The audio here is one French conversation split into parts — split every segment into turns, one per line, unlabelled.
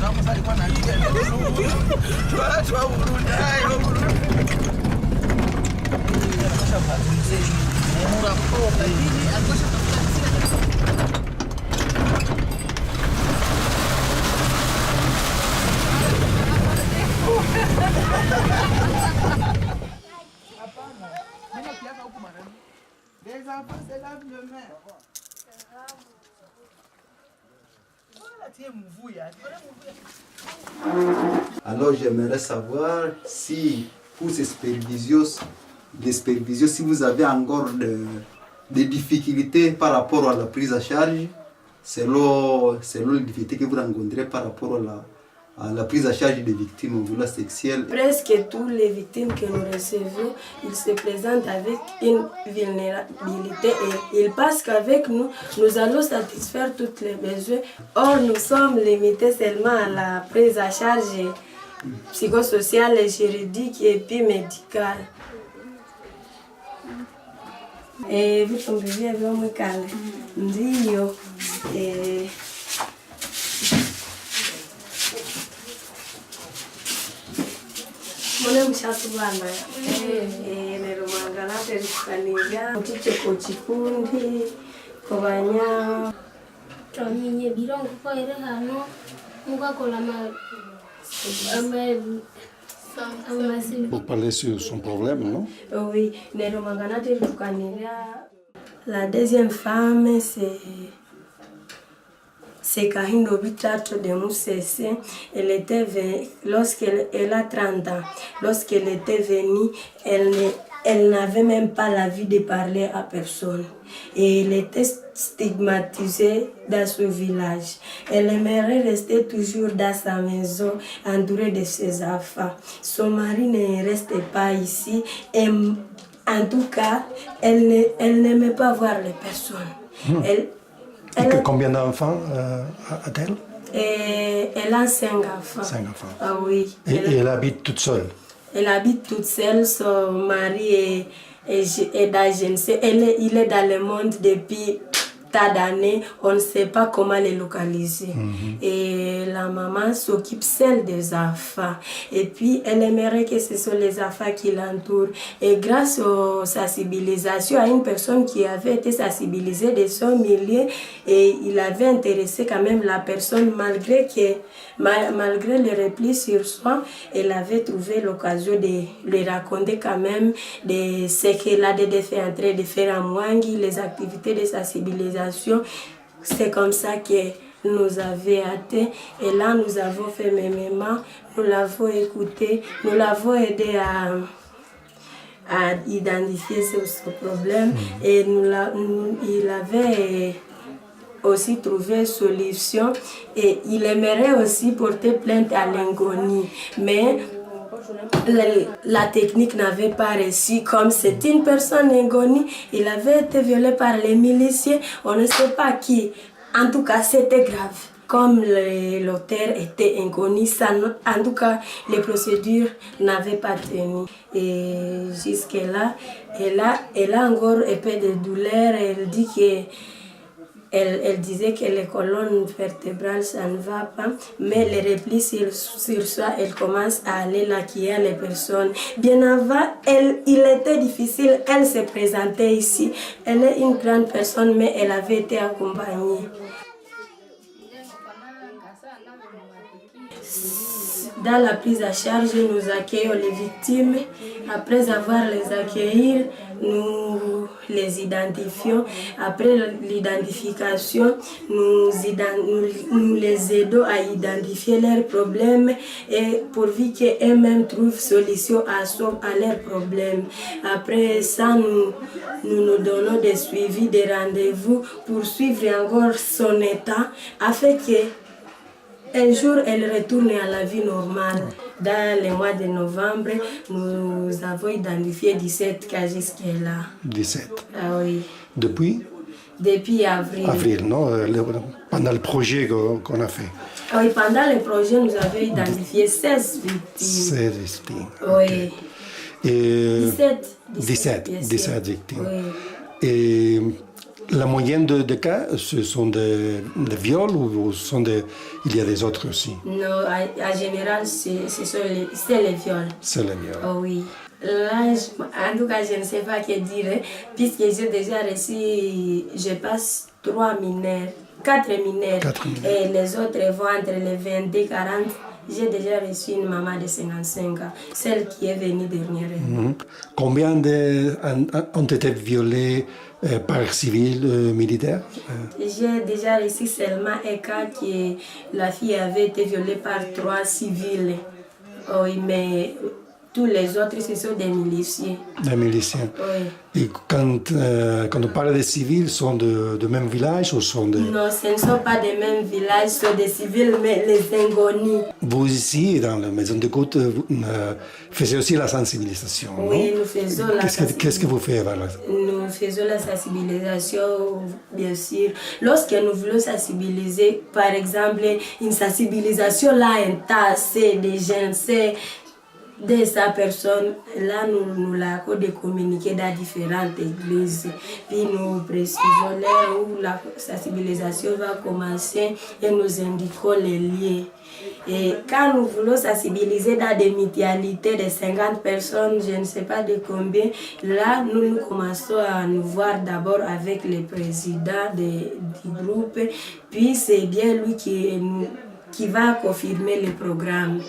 Les enfants se lavent les mains.
Alors j'aimerais savoir si pour ces supervisions, si vous avez encore des difficultés par rapport à la prise en charge, selon les difficultés que vous rencontrez par rapport à la prise en charge des victimes de violences sexuelles.
Presque toutes les victimes que nous recevons, ils se présentent avec une vulnérabilité et ils pensent qu'avec nous, nous allons satisfaire tous les besoins. Or, nous sommes limités seulement à la prise en charge psychosociale, juridique et puis médicale. Et vous comprenez, vraiment calme. Ndio. Mune mshatu bana nerumangala terikukanira muticheko chikundi kobanya
twaminye birongo koere hano mugakola
Pour parler sur son problème, non?
Oui, nerumangala terikukanira. La deuxième femme, c'est Kahindo Bitato de Moussese. Lorsqu'elle a 30 ans, lorsqu'elle était venue, elle n'avait même pas l'envie de parler à personne. Et elle était stigmatisée dans son village. Elle aimerait rester toujours dans sa maison, entourée de ses enfants. Son mari ne restait pas ici. Et en tout cas, elle n'aimait pas voir les personnes.
Combien d'enfants a-t-elle?
Elle a 5 enfants.
5 enfants.
Ah oui.
Et elle habite toute seule?
Elle habite toute seule. Son mari est dans il est dans le monde depuis tas d'années. On ne sait pas comment les localiser. Et la maman s'occupe seule des enfants. Et puis, elle aimerait que ce soit les enfants qui l'entourent. Et grâce aux sensibilisations, à une personne qui avait été sensibilisée de son milieu, et il avait intéressé quand même la personne, malgré le repli sur soi, elle avait trouvé l'occasion de lui raconter quand même de ce qu'elle a en train de faire à Mwangi, les activités de sensibilisation. C'est comme ça que nous avait atteint. Et là, nous avons fait mémement, nous l'avons écouté, nous l'avons aidé à identifier ce problème. Et il avait aussi trouvé une solution. Et il aimerait aussi porter plainte à l'Ingoni. Mais la technique n'avait pas réussi. Comme c'est une personne ingonie, il avait été violé par les miliciens, on ne sait pas qui. En tout cas, c'était grave. Comme l'auteur était inconnu, en tout cas, les procédures n'avaient pas tenu. Et jusque-là, elle a encore un peu de douleur. Elle dit que elle disait que les colonnes vertébrales, ça ne va pas, mais les replis sur soi, elle commence à aller laquiller les personnes. Bien avant, il était difficile, elle se présentait ici. Elle est une grande personne, mais elle avait été accompagnée. Dans la prise à charge, nous accueillons les victimes. Après avoir les accueillis, nous les identifions. Après l'identification, nous les aidons à identifier leurs problèmes et pourvu qu'eux-mêmes trouvent solution à leurs problèmes. Après ça, nous donnons des suivis, des rendez-vous pour suivre encore son état afin que un jour, elle retourne à la vie normale. Dans le mois de novembre, nous avons identifié 17 cas jusque-là.
17.
Ah oui.
Depuis?
Depuis avril.
Avril, non? Pendant le projet qu'on a fait.
Ah oui, pendant le projet, nous avons identifié 16 victimes.
16 victimes.
Oui.
Okay. Et
17
17 victimes.
Oui.
Et La moyenne de cas, ce sont des viols ou il y a des autres aussi?
Non, en général, c'est les viols.
C'est les viols.
Oh oui. Là, en tout cas, je ne sais pas quoi dire, hein, puisque j'ai déjà reçu, je passe 4 mineurs.
4 mineurs.
Et les autres vont entre les 22 et 40. J'ai déjà reçu une maman de 55 ans, celle qui est venue dernièrement.
Combien ont été violés par civils militaires?
J'ai déjà reçu seulement un cas que la fille avait été violée par 3 civils. Oui, mais tous les autres, ce sont des miliciens.
Des miliciens.
Oui.
Et quand on parle des civils, sont de même village ou sont de...
Non, ce ne sont pas des mêmes villages, ce sont des civils, mais les inconnus.
Vous ici, dans la maison d'écoute, vous faites aussi la sensibilisation,
Oui,
non?
nous faisons la sensibilisation.
Qu'est-ce que vous faites avec
Nous faisons la sensibilisation, bien sûr. Lorsque nous voulons sensibiliser, par exemple, une sensibilisation là, un tas, c'est des jeunes, c'est de sa personne, là nous l'avons de communiquer dans différentes églises. Puis nous précisons là où la sensibilisation va commencer et nous indiquons les liens. Et quand nous voulons sensibiliser dans des mutualités de 50 personnes, je ne sais pas de combien, là nous commençons à nous voir d'abord avec le président du groupe, puis c'est bien lui qui va confirmer le programme.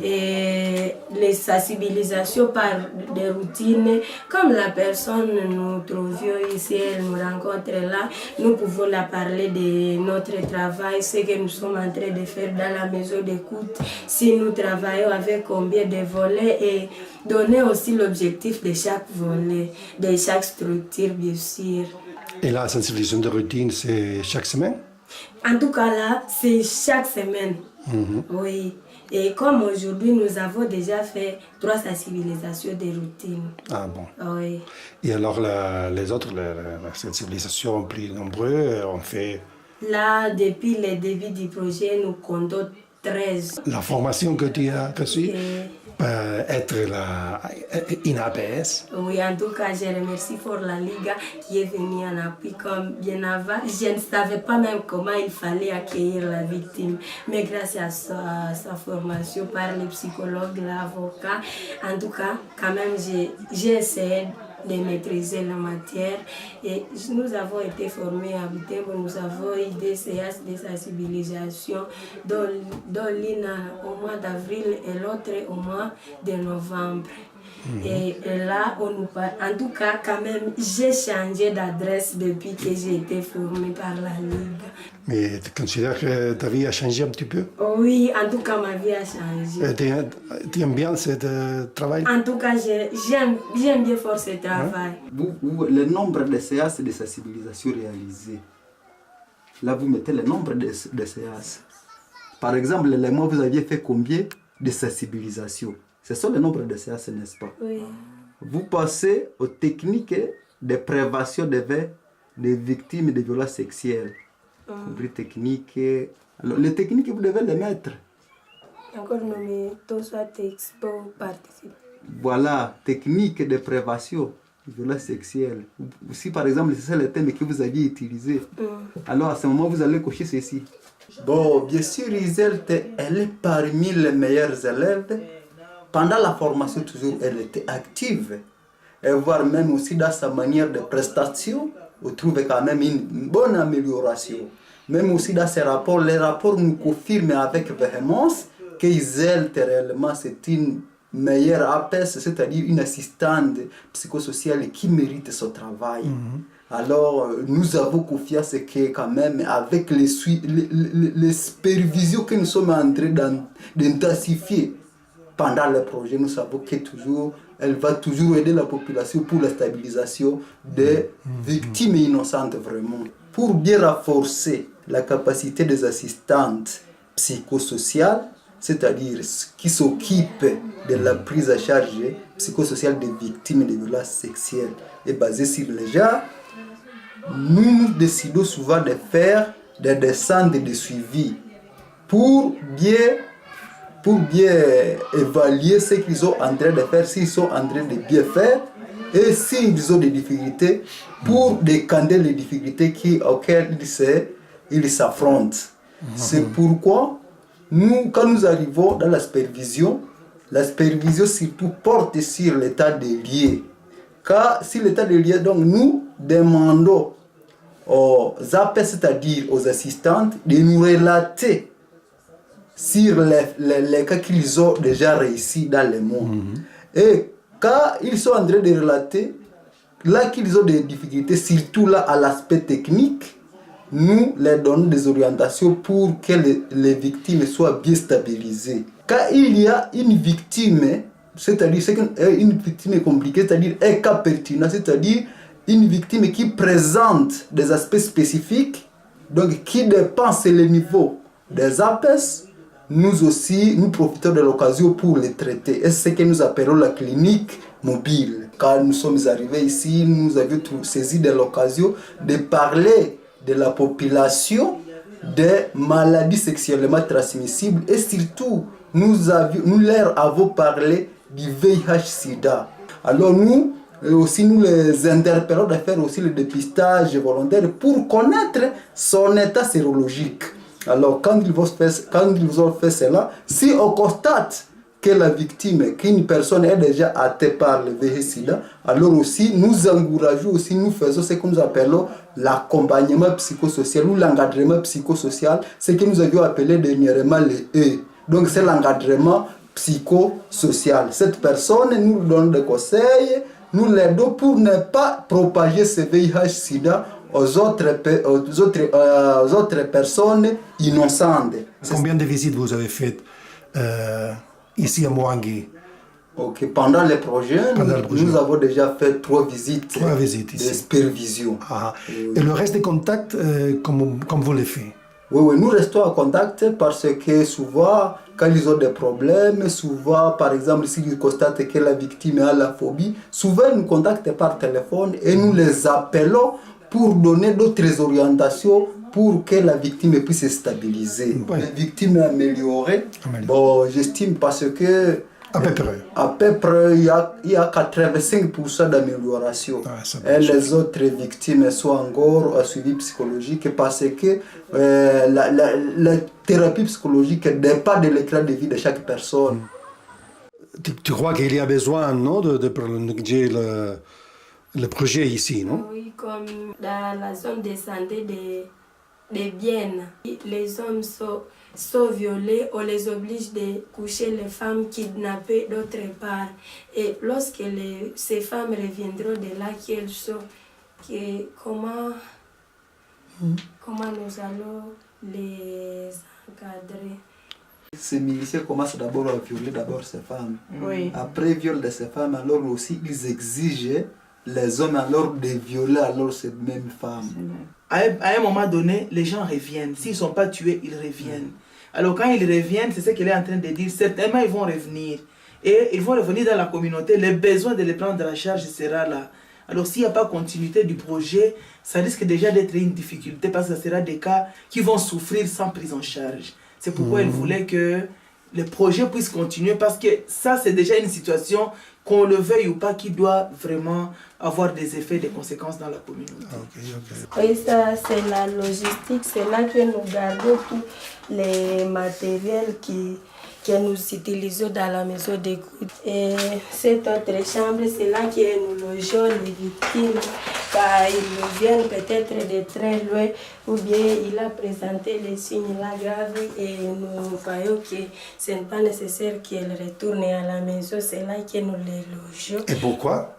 Et les sensibilisations par des routines, comme la personne nous trouvions ici, elle nous rencontre là, nous pouvons la parler de notre travail, ce que nous sommes en train de faire dans la maison d'écoute, si nous travaillons avec combien de volets et donner aussi l'objectif de chaque volet, de chaque structure bien sûr.
Et la sensibilisation de routine, c'est chaque semaine?
En tout cas là, c'est chaque semaine. Oui. Et comme aujourd'hui, nous avons déjà fait 3 sensibilisations de routine.
Ah bon.
Oui.
Et alors les autres, la sensibilisation plus nombreuses, on fait...
Là, depuis le début du projet, nous comptons 13.
La formation que tu as reçue, être une APS.
Oui, en tout cas, je remercie pour la Liga qui est venue en appui comme bien avant. Je ne savais pas même comment il fallait accueillir la victime. Mais grâce à sa formation par les psychologues, l'avocat, en tout cas, quand même, j'ai essayé de maîtriser la matière. Et nous avons été formés à Butembo, nous avons eu des séances de sensibilisation, dont l'une au mois d'avril et l'autre au mois de novembre. Et là, en tout cas, quand même, j'ai changé d'adresse depuis que j'ai été formée par la Ligue.
Mais tu considères que ta vie a changé un petit peu?
Oui, en tout cas, ma vie a changé.
Tu aimes bien ce travail?
En tout cas, j'aime bien faire ce travail.
Le nombre de séances de sensibilisation réalisées, là vous mettez le nombre de séances. Par exemple, le mois, vous aviez fait combien de sensibilisation? C'est ça le nombre de séances, n'est-ce pas?
Oui.
Vous passez aux techniques de prévention des victimes de violences sexuelles. Les techniques. Alors, les techniques, vous devez les mettre.
Encore nommé, tout soit expo participe.
Voilà, techniques de prévention des violences sexuelles. Si par exemple, c'est ça le thème que vous aviez utilisé, alors à ce moment, vous allez cocher ceci. Bon, bien sûr, Iselte, elle est parmi les meilleurs élèves. Pendant la formation, toujours, elle était active. Et voire même aussi dans sa manière de prestation, on trouve quand même une bonne amélioration. Même aussi dans ses rapports, les rapports nous confirment avec véhémence que Iselte, réellement, c'est une meilleure APS, c'est-à-dire une assistante psychosociale qui mérite son travail. Alors, nous avons confiance que quand même, avec les supervisions que nous sommes en train d'intensifier pendant le projet, nous savons que elle va toujours aider la population pour la stabilisation des victimes innocentes vraiment. Pour bien renforcer la capacité des assistantes psychosociales, c'est-à-dire qui s'occupent de la prise en charge psychosociale des victimes de violences sexuelles et basée sur les genres, nous décidons souvent de faire des descentes de suivi pour bien évaluer ce qu'ils sont en train de faire, s'ils sont en train de bien faire, et s'ils ont des difficultés, pour décanter les difficultés auxquelles ils s'affrontent. C'est pourquoi, quand nous arrivons dans la supervision surtout porte sur l'état des lieux. Car si l'état des lieux, donc nous demandons aux APS, c'est-à-dire aux assistantes, de nous relater sur les cas qu'ils ont déjà réussi dans le monde. Et quand ils sont en train de relater, là qu'ils ont des difficultés, surtout là à l'aspect technique, nous leur donnons des orientations pour que les victimes soient bien stabilisées. Quand il y a une victime, c'est-à-dire une victime compliquée, c'est-à-dire un cas pertinent, c'est-à-dire une victime qui présente des aspects spécifiques, donc qui dépasse le niveau des APS, nous aussi, nous profitons de l'occasion pour les traiter. Et c'est ce que nous appelons la clinique mobile. Quand nous sommes arrivés ici, nous avions saisi de l'occasion de parler de la population des maladies sexuellement transmissibles et surtout, nous leur avons parlé du VIH-Sida. Alors nous les interpellons de faire aussi le dépistage volontaire pour connaître son état sérologique. Alors quand ils ont fait cela, si on constate que la victime, qu'une personne est déjà atteinte par le VIH-Sida, alors aussi nous encourageons, aussi nous faisons ce que nous appelons l'accompagnement psychosocial ou l'encadrement psychosocial, ce que nous avions appelé dernièrement le E. Donc c'est l'encadrement psychosocial. Cette personne nous donne des conseils, nous l'aidons pour ne pas propager ce VIH-Sida aux autres personnes innocentes.
Combien de visites vous avez faites ici à Mwangi?
Okay. Pendant le projet, nous avons déjà fait 3 visites
de
supervision.
Et le reste des contacts, comme vous les faites?
Oui, nous restons en contact parce que souvent, quand ils ont des problèmes, souvent, par exemple, s'ils constatent que la victime a la phobie, souvent ils nous contactent par téléphone et nous les appelons pour donner d'autres orientations pour que la victime puisse se stabiliser.
Oui.
La victime est améliorée. Bon, j'estime parce que à peu près, il y a 85% d'amélioration. Et les autres victimes sont encore à suivi psychologique parce que la thérapie psychologique dépend de l'éclat de vie de chaque personne.
Tu crois qu'il y a besoin, non, de prolonger le projet ici, non?
Oui, comme dans la zone de santé de Bienne, les hommes sont violés, on les oblige de coucher les femmes kidnappées d'autre part. Et lorsque ces femmes reviendront de là qu'elles sont, comment nous allons les encadrer?
Ces miliciens commencent d'abord à violer ces femmes.
Oui.
Après viol de ces femmes, alors aussi ils exigent les hommes alors de violer alors ces mêmes femmes.
À un moment donné, les gens reviennent. S'ils ne sont pas tués, ils reviennent. Alors quand ils reviennent, c'est ce qu'il est en train de dire. Certainement, ils vont revenir. Et ils vont revenir dans la communauté. Le besoin de les prendre en charge sera là. Alors s'il n'y a pas continuité du projet, ça risque déjà d'être une difficulté parce que ce sera des cas qui vont souffrir sans prise en charge. C'est pourquoi ils voulaient que le projet puisse continuer parce que ça, c'est déjà une situation, qu'on le veuille ou pas, qui doit vraiment avoir des effets, des conséquences dans la communauté.
Oui, ça, c'est la logistique. C'est là que nous gardons tous les matériels que nous utilisons dans la maison d'écoute. Et cette autre chambre, c'est là que nous logeons les victimes. Car ils viennent peut-être de très loin ou bien il a présenté les signes là graves et nous voyons que ce n'est pas nécessaire qu'elles retournent à la maison. C'est là que nous les logeons.
Et pourquoi?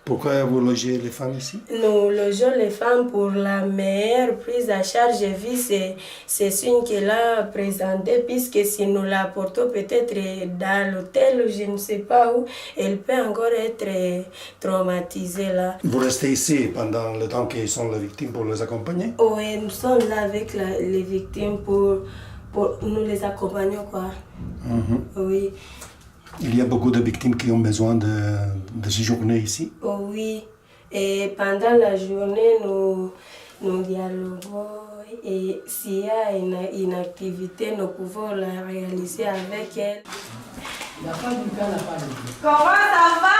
Pourquoi vous logez les femmes ici?
Nous logeons les femmes pour la meilleure prise en charge. J'ai vu ces signes qu'elle a présentés, puisque si nous la portons peut-être dans l'hôtel, je ne sais pas où, elle peut encore être traumatisée là.
Vous restez ici pendant le temps qu'ils sont les victimes pour les accompagner?
Oui, nous sommes là avec les victimes pour nous les accompagner, quoi. Oui.
Il y a beaucoup de victimes qui ont besoin de séjourner ici?
Oui, et pendant la journée, nous dialoguons et s'il y a une activité, nous pouvons la réaliser avec elle.
Comment ça va? Ça va!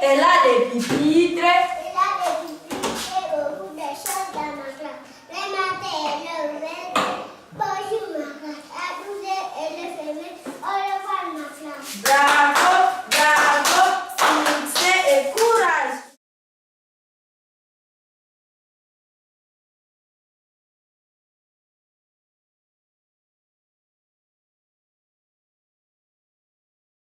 Elle a des pupitres,